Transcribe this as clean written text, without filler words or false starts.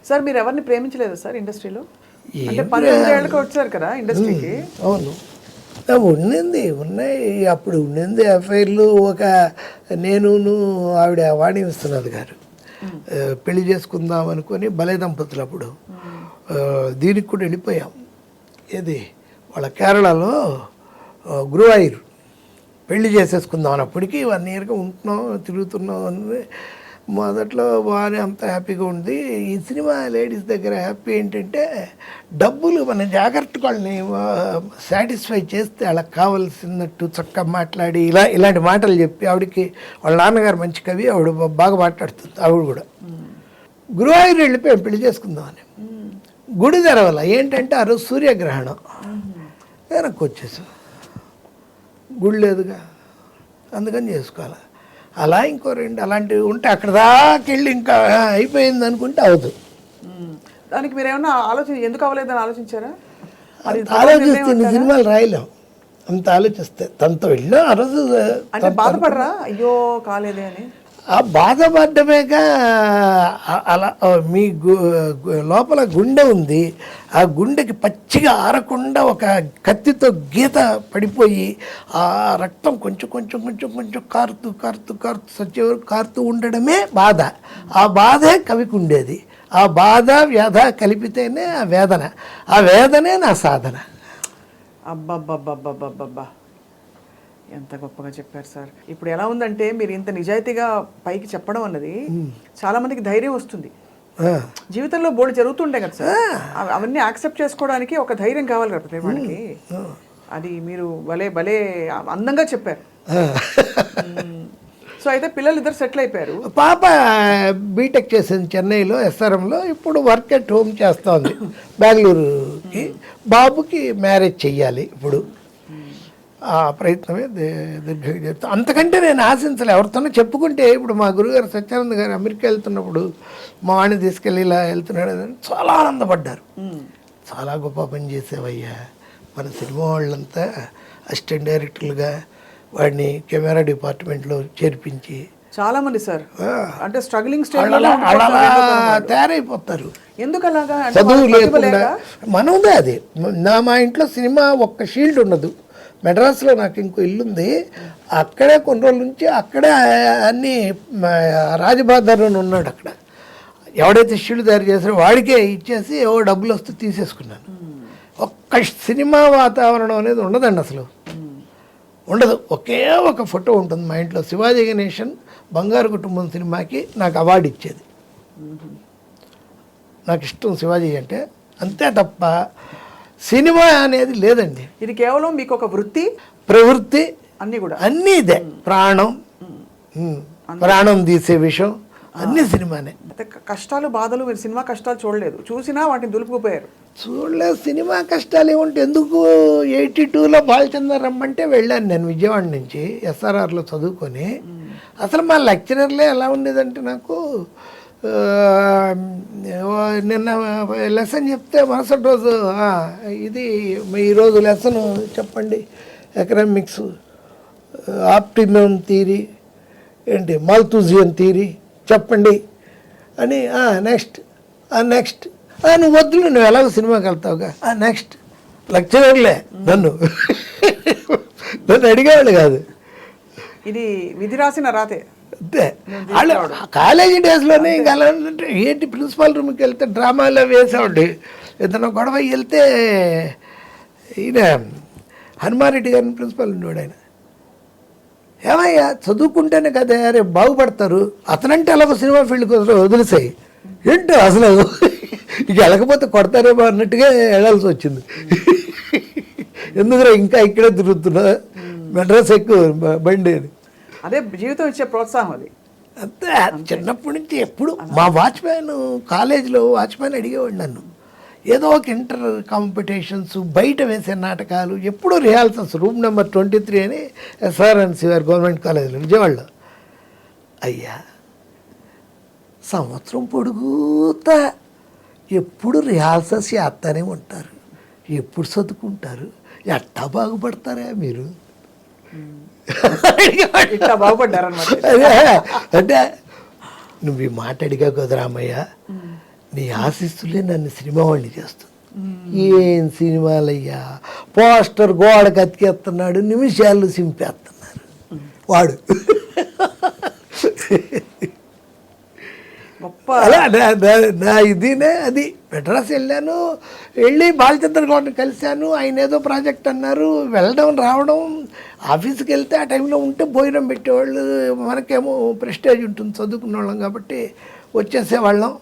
Sir మీరు ఎవరిని ప్రేమించలేదు sir ఇండస్ట్రీలో? అంటే 19 ఏళ్ళకి వచ్చారు కదా ఇండస్ట్రీకి. అవును, ఉన్నాయి అప్పుడు ఉండింది ఎఫ్ఐఆర్లు. ఒక నేను ఆవిడ వాణి విశ్వనాథ్ గారు పెళ్లి చేసుకుందాం అనుకొని భలే దంపతులు అప్పుడు దీనికి కూడా వెళ్ళిపోయాం. ఏది వాళ్ళ కేరళలో గురువాయూర్ పెళ్లి చేసేసుకుందాం అన్నప్పటికీ 1 ఇయర్గా ఉంటున్నాం, తిరుగుతున్నాం అని. మొదట్లో బాగానే అంత హ్యాపీగా ఉంది. ఈ సినిమా లేడీస్ దగ్గర హ్యాపీ ఏంటంటే డబ్బులు మన జాగ్రత్తగా వాళ్ళని సాటిస్ఫై చేస్తే వాళ్ళకి కావాల్సినట్టు చక్కగా మాట్లాడి ఇలాంటి మాటలు చెప్పి, ఆవిడకి వాళ్ళ నాన్నగారు మంచి కవి, ఆవిడ బాగా మాట్లాడుతుంది. ఆవిడ కూడా గురువాయూరు వెళ్ళిపోయాం పెళ్లి చేసుకుందామని. గుడి తెరవల ఏంటంటే ఆ రోజు సూర్యగ్రహణం, వెనక్కి వచ్చేసాం. గుడి లేదుగా, అందుకని చేసుకోవాలి. అలా ఇంకో 2 అలాంటివి ఉంటే అక్కడ దాకా వెళ్ళి ఇంకా అయిపోయింది అనుకుంటే అవదు. దానికి మీరు ఏమన్నా ఎందుకు అవ్వలేదని ఆలోచించారా? ఆలోచిస్తే ఇన్ని సినిమాలు రాయలేం, అంత ఆలోచిస్తే. తనతో వెళ్ళాం ఆ రోజు. అంటే బాధపడరా అయ్యో కాలేదే అని? ఆ బాధపడ్డమేగా. అలా మీ లోపల గుండె ఉంది, ఆ గుండెకి పచ్చిగా ఆరకుండా ఒక కత్తితో గీత పడిపోయి ఆ రక్తం కొంచెం కొంచెం కొంచెం కొంచెం కారుతూ కారుతూ కారుతూ సచ్చేవారు కారుతూ ఉండడమే బాధ. ఆ బాధే కవికి ఉండేది. ఆ బాధ వ్యధ కలిపితేనే ఆ వేదన, ఆ వేదనే నా సాధన. అబ్బబ్బబ్బబ్బబ్బబ్బా, ఎంత గొప్పగా చెప్పారు సార్. ఇప్పుడు ఎలా ఉందంటే మీరు ఇంత నిజాయితీగా పైకి చెప్పడం అన్నది చాలా మందికి ధైర్యం వస్తుంది. జీవితంలో బోల్డ్ జరుగుతుంటాయి కదా సార్, అవన్నీ యాక్సెప్ట్ చేసుకోవడానికి ఒక ధైర్యం కావాలి కదా ప్రతి వాడికి. అది మీరు భలే భలే అందంగా చెప్పారు. సో అయితే పిల్లలు ఇద్దరు సెటిల్ అయిపోయారు. పాప బీటెక్ చేసింది చెన్నైలో ఎస్ఆర్ఎంలో, ఇప్పుడు వర్క్ ఎట్ హోమ్ చేస్తోంది బెంగళూరుకి. బాబుకి మ్యారేజ్ చెయ్యాలి ఇప్పుడు. ఆ ప్రయత్నమే దీర్ఘంగా చెప్తాను. అంతకంటే నేను ఆశించలే. ఎవరితోనో చెప్పుకుంటే, ఇప్పుడు మా గురుగారు సత్యానంద గారు అమెరికా వెళ్తున్నప్పుడు మా వాడిని తీసుకెళ్ళి ఇలా వెళ్తున్నాడు అని చాలా ఆనందపడ్డారు. చాలా గొప్ప పని చేసేవయ్యా, మన సినిమా వాళ్ళంతా అసిస్టెంట్ డైరెక్టర్లుగా వాడిని కెమెరా డిపార్ట్మెంట్లో చేర్పించి చాలా మంది సార్ అంటే స్ట్రగ్లింగ్ స్టేజ్ తయారైపోతారు. ఎందుకు అలాగా? చదువు లేకుండా మనదే అది. మా ఇంట్లో సినిమా ఒక్క షీల్డ్ ఉండదు. మెడ్రాస్లో నాకు ఇంకో ఇల్లుంది, అక్కడే కొన్ని రోజుల నుంచి అక్కడే అన్నీ రాజబాదర్ అని ఉన్నాడు. అక్కడ ఎవడైతే షీల్డ్ తయారు చేశారో వాడికే ఇచ్చేసి ఏవో డబ్బులు వస్తే తీసేసుకున్నాను. ఒక్క సినిమా వాతావరణం అనేది ఉండదండి, అసలు ఉండదు. ఒకే ఒక ఫోటో ఉంటుంది మా ఇంట్లో. శివాజీ గణేశన్ బంగారు కుటుంబం సినిమాకి నాకు అవార్డు ఇచ్చేది. నాకు ఇష్టం శివాజీ అంటే, అంతే తప్ప సినిమా అనేది లేదండి. ఇది కేవలం మీకు ఒక వృత్తి, ప్రవృత్తి, అన్నీ కూడా అన్నీ ఇదే. ప్రాణం తీసే విషయం అన్నీ సినిమానే. కష్టాలు బాధలు మీరు సినిమా కష్టాలు చూడలేదు, చూసినా వాటిని దులుపుకుపోయారు. చూడలేదు. సినిమా కష్టాలు ఏముంటే ఎందుకు? 82లో బాలచందర్ రమ్మంటే వెళ్ళాను నేను విజయవాడ నుంచి ఎస్ఆర్ఆర్లో చదువుకొని. అసలు మా లెక్చరర్లే ఎలా ఉండేదంటే, నాకు నిన్న లెసన్ చెప్తే మరుసటి రోజు ఇది ఈరోజు లెసన్ చెప్పండి, ఎకనామిక్స్ ఆప్టిమమ్ థియరీ ఏంటి మాల్తూజియన్ థియరీ చెప్పండి అని. నెక్స్ట్ నెక్స్ట్ నువ్వు వద్దులు, నువ్వు ఎలాగో సినిమాకి వెళ్తావుగా, నెక్స్ట్. లెక్చరర్లే నన్ను అడిగేవాళ్ళు కాదు. ఇది విధి రాసిన రాతే. అంతే. వాళ్ళు కాలేజీ డేస్లోనే ఇంకా అలా ఏంటి, ప్రిన్సిపాల్ రూమ్కి వెళ్తే డ్రామాలో వేసేవాడి. ఏదైనా గొడవ వెళ్తే ఈయన హనుమారెడ్డి గారిని ప్రిన్సిపాల్ ఉండేవాడు. ఆయన ఏమయ్యా చదువుకుంటేనే కదా రేపు బాగుపడతారు, అతనంటే అలాగో సినిమా ఫీల్డ్కి వదిలేసాయి ఏంటో అసలు ఇక వెళ్ళకపోతే కొడతారేమో అన్నట్టుగా వెళ్ళాల్సి వచ్చింది. ఎందుకురా ఇంకా ఇక్కడే తిరుగుతున్నా, మెడ్రాస్ ఎక్కువ బండి అని. అదే జీవితం ఇచ్చే ప్రోత్సాహం అది. అంతే. చిన్నప్పటి నుంచి ఎప్పుడు మా వాచ్మ్యాన్ కాలేజీలో వాచ్మ్యాన్ అడిగేవాడు నన్ను, ఏదో ఒక ఇంటర్ కాంపిటీషన్స్, బయట వేసే నాటకాలు, ఎప్పుడూ రిహార్సల్స్. రూమ్ నెంబర్ 23 అని ఎస్ఆర్ఎన్సి గారు గవర్నమెంట్ కాలేజీలో విజయవాడలో. అయ్యా సంవత్సరం పొడుగుతా ఎప్పుడు రిహార్సల్స్ చేస్తూనే ఉంటారు, ఎప్పుడు చదువుకుంటారు, ఎట్టా బాగుపడతారా మీరు ఇట్లా బాగుపడ్డారనమాట. అదే అంటే నువ్వు ఈ మాట అడిగా కదా రామయ్య, నీ ఆశీస్సులే నన్ను సినిమా వాడిని చేస్తుంది. ఏం సినిమాలయ్యా, పోస్టర్ గోడకు అతికేస్తున్నాడు, నిమిషాలు సింపేస్తున్నారు వాడు. గొప్ప అలా నా ఇదినే అది. మెడ్రాస్ వెళ్ళి బాలచంద్ర గౌడ్ని కలిశాను. ఆయన ఏదో ప్రాజెక్ట్ అన్నారు, వెళ్ళడం రావడం. ఆఫీస్కి వెళ్తే ఆ టైంలో ఉంటే భోజనం పెట్టేవాళ్ళు, మనకేమో ప్రెస్టేజ్ ఉంటుంది చదువుకున్న వాళ్ళం కాబట్టి వచ్చేసేవాళ్ళం.